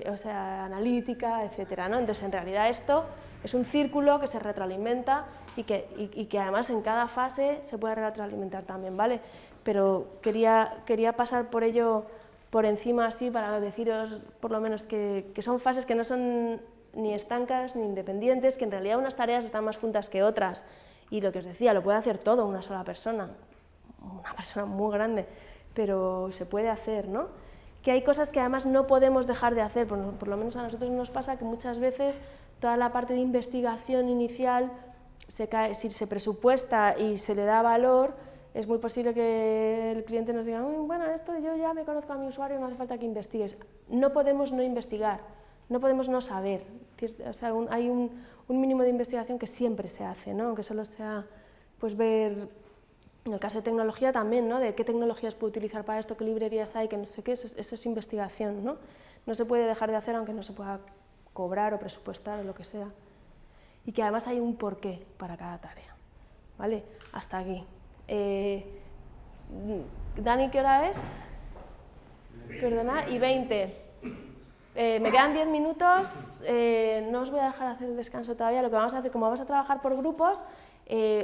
o sea, analítica, etcétera, ¿no? Entonces, en realidad esto es un círculo que se retroalimenta y que además en cada fase se puede retroalimentar también, ¿vale? Pero quería pasar por ello por encima así para deciros por lo menos que son fases que no son ni estancas ni independientes, que en realidad unas tareas están más juntas que otras, y lo que os decía, lo puede hacer todo una sola persona. Una persona muy grande, pero se puede hacer, ¿no? Que hay cosas que además no podemos dejar de hacer, por lo menos a nosotros nos pasa que muchas veces toda la parte de investigación inicial si se presupuesta y se le da valor, es muy posible que el cliente nos diga, bueno, esto yo ya me conozco a mi usuario, no hace falta que investigues. No podemos no investigar, no podemos no saber. O sea, hay un mínimo de investigación que siempre se hace, ¿no? Aunque solo sea pues ver En el caso de tecnología también, ¿no? De qué tecnologías puedo utilizar para esto, qué librerías hay, que no sé qué, eso es investigación, ¿no? No se puede dejar de hacer aunque no se pueda cobrar o presupuestar o lo que sea. Y que además hay un porqué para cada tarea, ¿vale? Hasta aquí. Dani, ¿qué hora es? Perdonad, y 20. Me quedan 10 minutos, no os voy a dejar hacer el descanso todavía. Lo que vamos a hacer, como vamos a trabajar por grupos,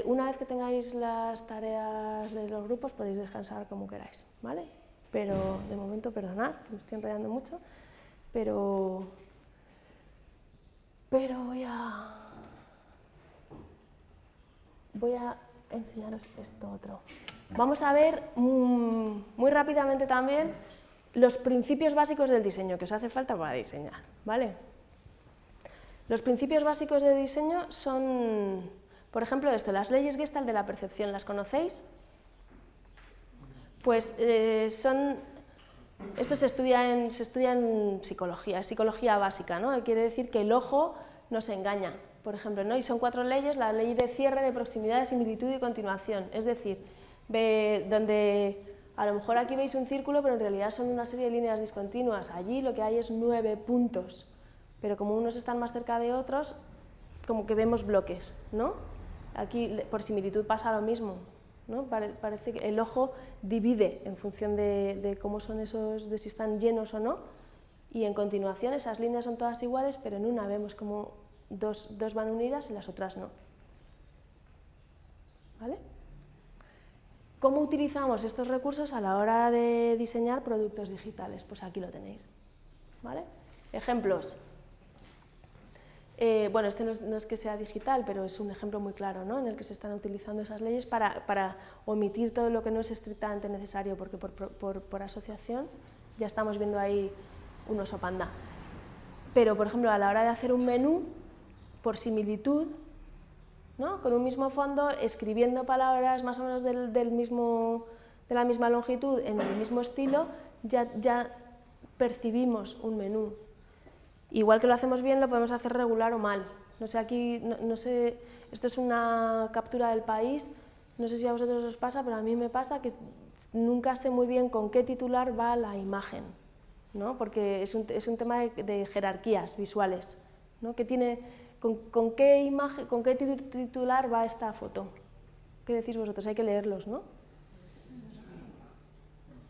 una vez que tengáis las tareas de los grupos podéis descansar como queráis, ¿vale? Pero de momento, perdonad, que me estoy enrollando mucho, pero voy a enseñaros esto otro. Vamos a ver muy rápidamente también los principios básicos del diseño que os hace falta para diseñar, ¿vale? Los principios básicos de diseño son, por ejemplo, esto, las leyes Gestalt de la percepción, ¿las conocéis? Pues esto se estudia en psicología, es psicología básica, ¿no? Quiere decir que el ojo nos engaña, por ejemplo, ¿no? Y son 4 leyes, la ley de cierre, de proximidad, de similitud y continuación, es decir, donde a lo mejor aquí veis un círculo, pero en realidad son una serie de líneas discontinuas, allí lo que hay es 9 puntos, pero como unos están más cerca de otros, como que vemos bloques, ¿no? Aquí por similitud pasa lo mismo, ¿no? Parece que el ojo divide en función de cómo son esos, de si están llenos o no, y en continuación esas líneas son todas iguales, pero en una vemos como dos van unidas y las otras no. ¿Vale? ¿Cómo utilizamos estos recursos a la hora de diseñar productos digitales? Pues aquí lo tenéis, ¿vale? Ejemplos. Bueno, este no es que sea digital, pero es un ejemplo muy claro, ¿no? En el que se están utilizando esas leyes para omitir todo lo que no es estrictamente necesario, porque por asociación ya estamos viendo ahí un oso panda. Pero, por ejemplo, a la hora de hacer un menú, por similitud, ¿no? Con un mismo fondo, escribiendo palabras más o menos de la misma longitud, en el mismo estilo, ya percibimos un menú. Igual que lo hacemos bien, lo podemos hacer regular o mal. No sé, aquí, no sé, esto es una captura del país, no sé si a vosotros os pasa, pero a mí me pasa que nunca sé muy bien con qué titular va la imagen, ¿no? Porque es un tema de jerarquías visuales, ¿no? Que tiene, con qué imagen, con qué titular va esta foto. ¿Qué decís vosotros? Hay que leerlos, ¿no?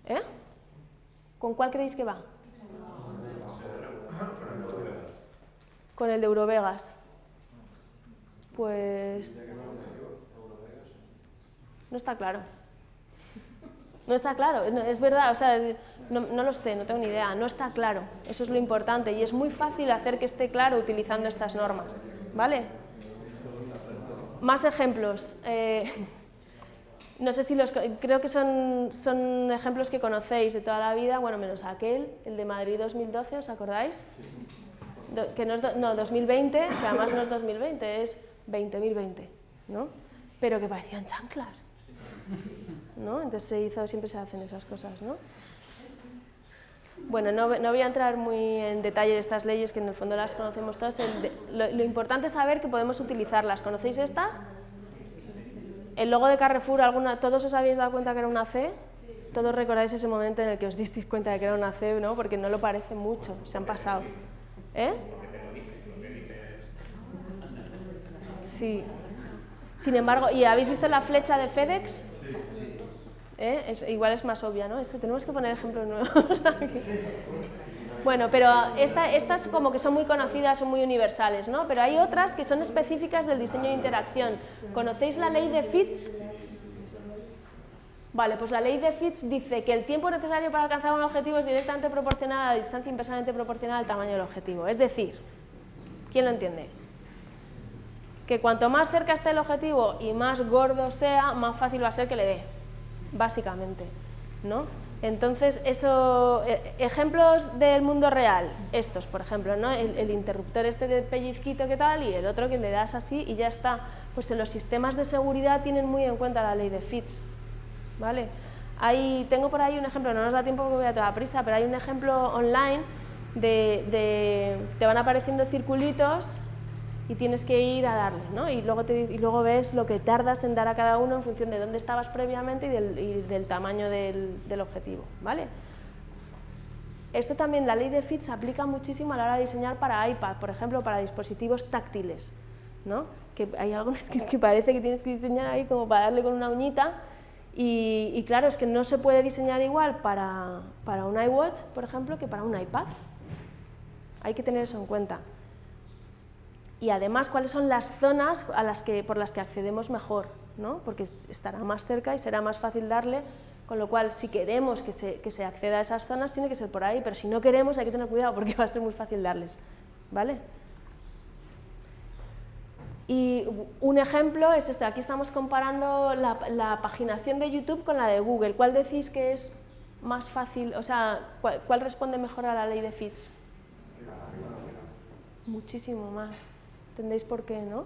¿Eh? ¿Con cuál creéis que va? Con el de Eurovegas. Pues no está claro. No está claro, es verdad, o sea, no lo sé, no tengo ni idea, no está claro, eso es lo importante y es muy fácil hacer que esté claro utilizando estas normas, ¿vale? Más ejemplos, no sé si creo que son ejemplos que conocéis de toda la vida, bueno, menos aquel, el de Madrid 2012, ¿os acordáis? Que no es 2020, que además no es 2020, es 20.020, ¿no? Pero que parecían chanclas, ¿no? Entonces siempre se hacen esas cosas, ¿no? Bueno, no voy a entrar muy en detalle de estas leyes, que en el fondo las conocemos todas. Lo importante es saber que podemos utilizarlas. ¿Conocéis estas? El logo de Carrefour, ¿todos os habéis dado cuenta que era una C? Todos recordáis ese momento en el que os disteis cuenta de que era una C, ¿no? Porque no lo parece mucho, se han pasado. ¿Eh? Sí. Sin embargo, ¿y habéis visto la flecha de FedEx? Igual es más obvia, ¿no? Tenemos que poner ejemplos nuevos aquí. Bueno, pero estas como que son muy conocidas, son muy universales, ¿no? Pero hay otras que son específicas del diseño de interacción. ¿Conocéis la ley de Fitts? Vale, pues la ley de Fitts dice que el tiempo necesario para alcanzar un objetivo es directamente proporcional a la distancia inversamente proporcional al tamaño del objetivo. Es decir, ¿quién lo entiende? Que cuanto más cerca esté el objetivo y más gordo sea, más fácil va a ser que le dé, básicamente, ¿no? Entonces, ejemplos del mundo real, estos, por ejemplo, ¿no? El interruptor este de pellizquito que tal y el otro que le das así y ya está. Pues en los sistemas de seguridad tienen muy en cuenta la ley de Fitts, ¿vale? Tengo por ahí un ejemplo, no nos da tiempo porque voy a toda prisa, pero hay un ejemplo online te van apareciendo circulitos y tienes que ir a darle, ¿no? Y luego ves lo que tardas en dar a cada uno en función de dónde estabas previamente y del tamaño del objetivo, ¿vale? Esto también, la ley de Fitt se aplica muchísimo a la hora de diseñar para iPad, por ejemplo, para dispositivos táctiles, ¿no? Que hay algunos que parece que tienes que diseñar ahí como para darle con una uñita y claro, es que no se puede diseñar igual para un iWatch, por ejemplo, que para un iPad. Hay que tener eso en cuenta. Y además, ¿cuáles son las zonas por las que accedemos mejor, ¿no? Porque estará más cerca y será más fácil darle, con lo cual, si queremos que se acceda a esas zonas, tiene que ser por ahí, pero si no queremos, hay que tener cuidado porque va a ser muy fácil darles, ¿vale? Y un ejemplo es este, aquí estamos comparando la paginación de YouTube con la de Google. ¿Cuál decís que es más fácil, o sea, cuál responde mejor a la ley de Fitts? Muchísimo más. ¿Entendéis por qué, no?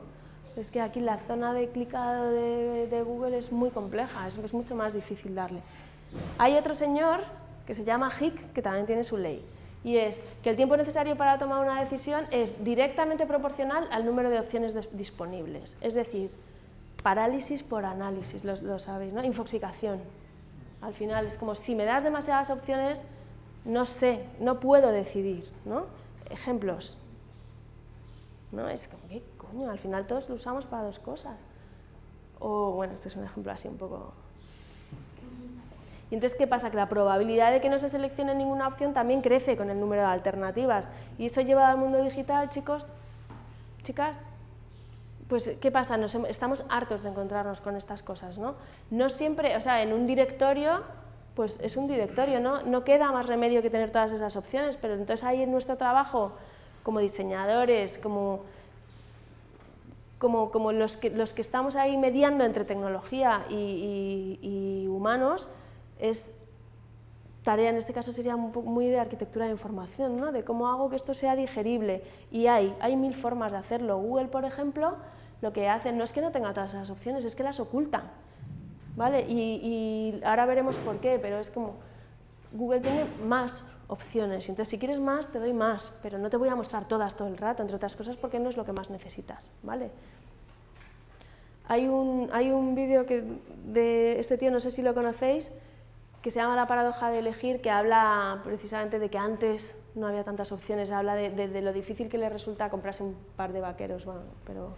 Es que aquí la zona de clicado de Google es muy compleja, es mucho más difícil darle. Hay otro señor que se llama Hick, que también tiene su ley, y es que el tiempo necesario para tomar una decisión es directamente proporcional al número de opciones disponibles. Es decir, parálisis por análisis, lo sabéis, ¿no? Infoxicación. Al final es como si me das demasiadas opciones, no sé, no puedo decidir, ¿no? Ejemplos. ¿No? Es como, ¿qué coño? Al final todos lo usamos para dos cosas. O, bueno, este es un ejemplo así un poco... Y entonces, ¿qué pasa? Que la probabilidad de que no se seleccione ninguna opción también crece con el número de alternativas. Y eso lleva al mundo digital, chicos, chicas, pues, ¿qué pasa? Estamos hartos de encontrarnos con estas cosas, ¿no? No siempre, o sea, en un directorio, pues es un directorio, ¿no? No queda más remedio que tener todas esas opciones, pero entonces ahí en nuestro trabajo, como diseñadores, como los que estamos ahí mediando entre tecnología y humanos, es tarea, en este caso sería muy de arquitectura de información, ¿no? De cómo hago que esto sea digerible. Y hay mil formas de hacerlo. Google, por ejemplo, lo que hace no es que no tenga todas esas opciones, es que las oculta, ¿vale? Y ahora veremos por qué, pero es como Google tiene más opciones, y entonces si quieres más, te doy más, pero no te voy a mostrar todas todo el rato, entre otras cosas porque no es lo que más necesitas, ¿vale? Hay un vídeo de este tío, no sé si lo conocéis, que se llama La paradoja de elegir, que habla precisamente de que antes no había tantas opciones, habla de lo difícil que le resulta comprarse un par de vaqueros, bueno, pero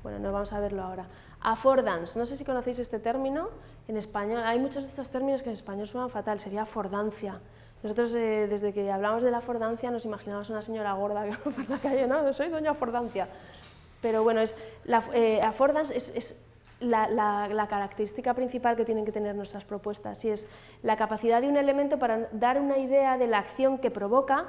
bueno, no vamos a verlo ahora. Affordance, no sé si conocéis este término, en español, hay muchos de estos términos que en español suenan fatal, sería affordancia. Nosotros desde que hablamos de la affordancia nos imaginamos una señora gorda que va por la calle, no, soy doña affordancia. Pero bueno, affordance es la característica principal que tienen que tener nuestras propuestas, y es la capacidad de un elemento para dar una idea de la acción que provoca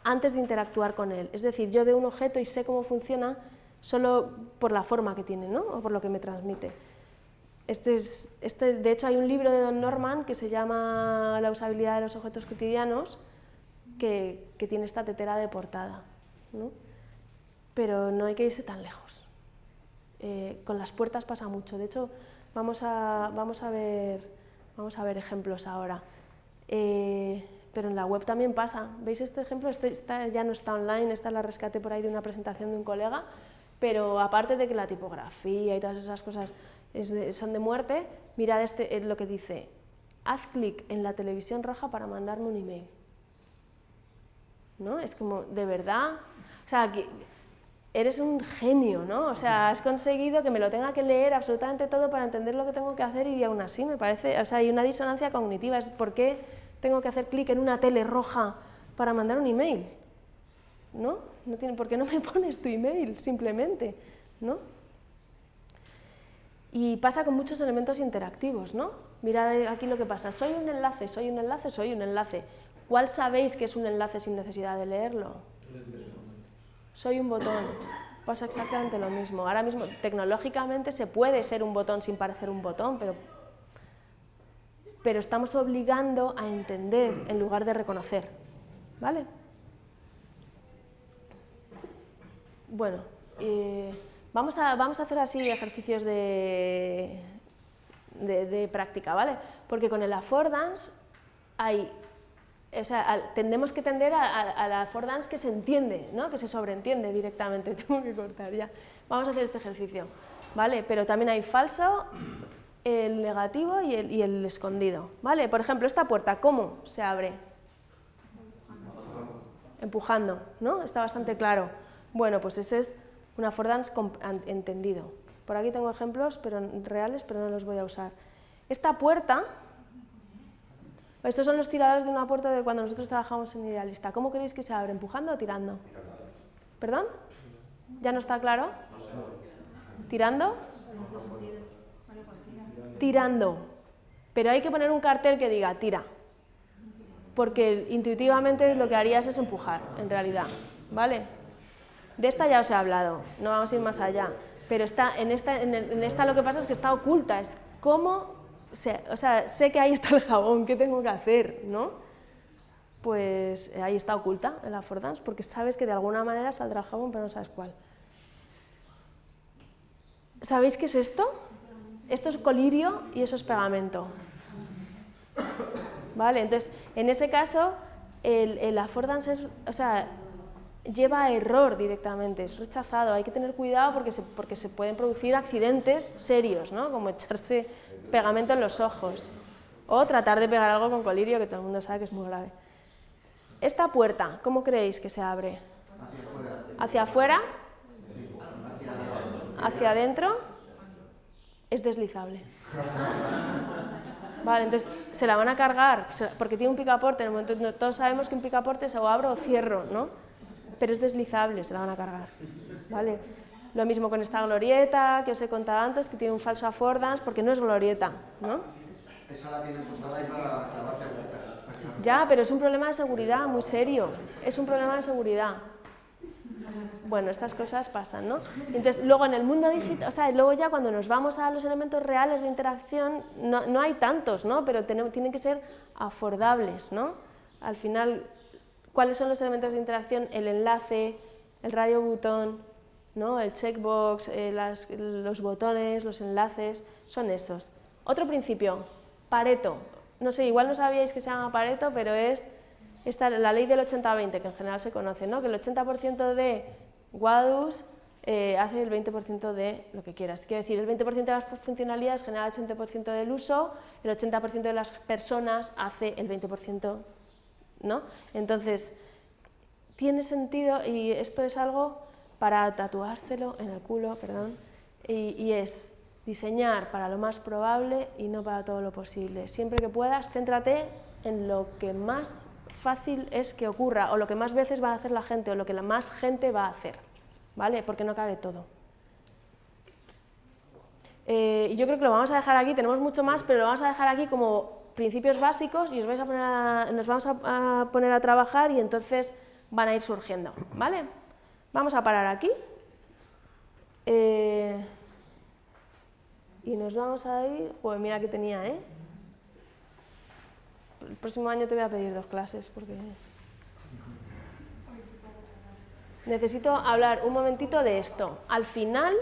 antes de interactuar con él. Es decir, yo veo un objeto y sé cómo funciona solo por la forma que tiene, ¿no? O por lo que me transmite. De hecho, hay un libro de Don Norman que se llama La usabilidad de los objetos cotidianos, que tiene esta tetera de portada, ¿no? Pero no hay que irse tan lejos. Con las puertas pasa mucho. De hecho, vamos a ver ejemplos ahora. Pero en la web también pasa. ¿Veis este ejemplo? Ya no está online, esta la rescaté por ahí de una presentación de un colega, pero aparte de que la tipografía y todas esas cosas son de muerte, mirad lo que dice: haz clic en la televisión roja para mandarme un email. ¿No? Es como, ¿de verdad? O sea, eres un genio, ¿no? O sea, has conseguido que me lo tenga que leer absolutamente todo para entender lo que tengo que hacer, y aún así me parece, o sea, hay una disonancia cognitiva. Es ¿por qué tengo que hacer clic en una tele roja para mandar un email? ¿No? ¿Por qué no me pones tu email simplemente? ¿No? Y pasa con muchos elementos interactivos, ¿no? Mirad aquí lo que pasa. Soy un enlace, soy un enlace, soy un enlace. ¿Cuál sabéis que es un enlace sin necesidad de leerlo? Soy un botón. Pasa exactamente lo mismo. Ahora mismo, tecnológicamente, se puede ser un botón sin parecer un botón, pero estamos obligando a entender en lugar de reconocer, ¿vale? Bueno, vamos a hacer así ejercicios de práctica, ¿vale? Porque con el affordance hay o sea, tendemos que tender a la for dance que se entiende, ¿no? Que se sobreentiende directamente. Tengo que cortar ya. Vamos a hacer este ejercicio, ¿vale? Pero también hay falso, el negativo y el escondido, ¿vale? Por ejemplo, esta puerta, ¿cómo se abre? Empujando, ¿no? Está bastante claro. Bueno, pues ese es una for dance entendido. Por aquí tengo ejemplos reales, pero no los voy a usar. Esta puerta, estos son los tiradores de una puerta de cuando nosotros trabajamos en Idealista. ¿Cómo queréis que se abre? ¿Empujando o tirando? ¿Perdón? ¿Ya no está claro? ¿Tirando? Tirando. Pero hay que poner un cartel que diga tira. Porque intuitivamente lo que harías es empujar, en realidad. ¿Vale? De esta ya os he hablado, no vamos a ir más allá. Pero en esta lo que pasa es que está oculta. Es cómo, o sea, sé que ahí está el jabón, ¿qué tengo que hacer? ¿No? Pues ahí está oculta en la for dance, porque sabes que de alguna manera saldrá el jabón, pero no sabes cuál. ¿Sabéis qué es esto? Esto es colirio y eso es pegamento. ¿Vale? Entonces, en ese caso, la for dance es, o sea, lleva a error directamente, es rechazado. Hay que tener cuidado porque se pueden producir accidentes serios, ¿no? Como echarse pegamento en los ojos o tratar de pegar algo con colirio, que todo el mundo sabe que es muy grave. Esta puerta, ¿cómo creéis que se abre? ¿Hacia afuera? ¿Hacia adentro? Es deslizable. Vale, entonces se la van a cargar, porque tiene un picaporte. En el momento, todos sabemos que un picaporte es o abro o cierro, ¿no? Pero es deslizable, se la van a cargar. ¿Vale? Lo mismo con esta glorieta que os he contado antes, que tiene un falso affordance, porque no es glorieta, ¿no? Esa la tienen puesta así para clavarse vueltas. Ya, pero es un problema de seguridad muy serio. Es un problema de seguridad. Bueno, estas cosas pasan, ¿no? Entonces, luego en el mundo digital, o sea, luego ya cuando nos vamos a los elementos reales de interacción, no hay tantos, ¿no? Pero tienen que ser afordables, ¿no? Al final, ¿cuáles son los elementos de interacción? El enlace, el radio botón, ¿no? El checkbox, los botones, los enlaces, son esos. Otro principio, Pareto. No sé, igual no sabíais que se llama Pareto, pero es la ley del 80-20, que en general se conoce, ¿no? Que el 80% de Wadus hace el 20% de lo que quieras. Quiero decir, el 20% de las funcionalidades genera el 80% del uso, el 80% de las personas hace el 20%, ¿no? Entonces, tiene sentido, y esto es algo para tatuárselo en el culo, perdón, y es diseñar para lo más probable y no para todo lo posible. Siempre que puedas, céntrate en lo que más fácil es que ocurra, o lo que más veces va a hacer la gente, o lo que la más gente va a hacer, ¿vale? Porque no cabe todo. Y yo creo que lo vamos a dejar aquí, tenemos mucho más, pero lo vamos a dejar aquí como principios básicos y nos vamos a poner a trabajar y entonces van a ir surgiendo, ¿vale? Vamos a parar aquí. Y nos vamos a ir... Pues mira que tenía, ¿eh? El próximo año te voy a pedir 2 clases porque... Necesito hablar un momentito de esto. Al final,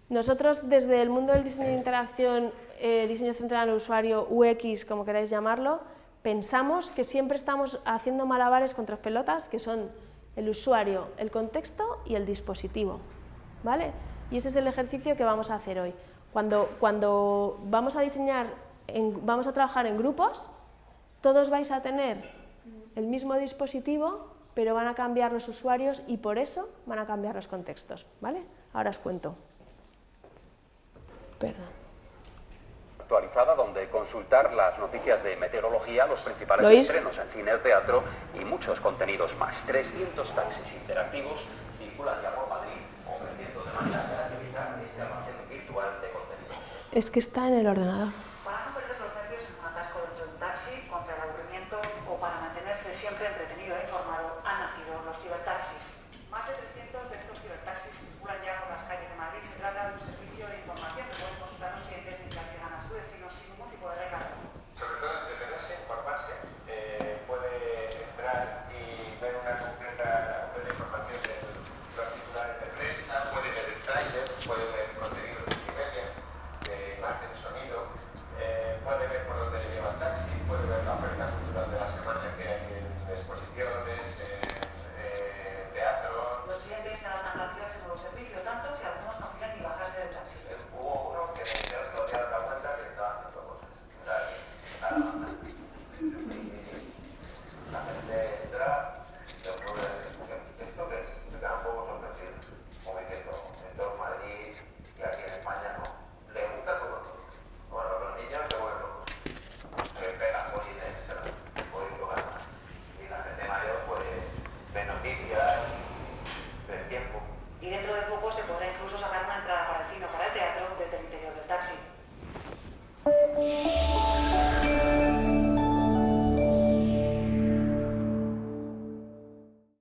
nosotros desde el mundo del diseño de interacción, diseño centrado en el usuario, UX, como queráis llamarlo, pensamos que siempre estamos haciendo malabares con 3 pelotas, que son el usuario, el contexto y el dispositivo, ¿vale? Y ese es el ejercicio que vamos a hacer hoy. Cuando vamos a diseñar, vamos a trabajar en grupos, todos vais a tener el mismo dispositivo, pero van a cambiar los usuarios y por eso van a cambiar los contextos, ¿vale? Ahora os cuento. Perdón. Actualizada, donde consultar las noticias de meteorología, los principales ¿Lo oís? estrenos en cine, teatro y muchos contenidos más. 300 taxis interactivos circulan ya por Madrid, ofreciendo de manera gratuita este almacén virtual de contenidos. Es que está en el ordenador. Para no perder los nervios en un atasco dentro de un taxi, contra el aburrimiento o para mantenerse siempre entretenido e informado, han nacido los cibertaxis. Más de 300 de estos cibertaxis circulan ya por las calles de Madrid. Se trata de un servicio de información que pueden consultar los clientes mientras llegan a su destino sin ningún tipo de regalo. Sobre todo entretenerse, informarse, puede entrar y ver una completa información de los titulares de prensa, puede ver trailers, puede ver contenidos multimedia, de imagen, sonido, puede ver por dónde le lleva el taxi, puede ver la oferta cultural de la semana que de noticias.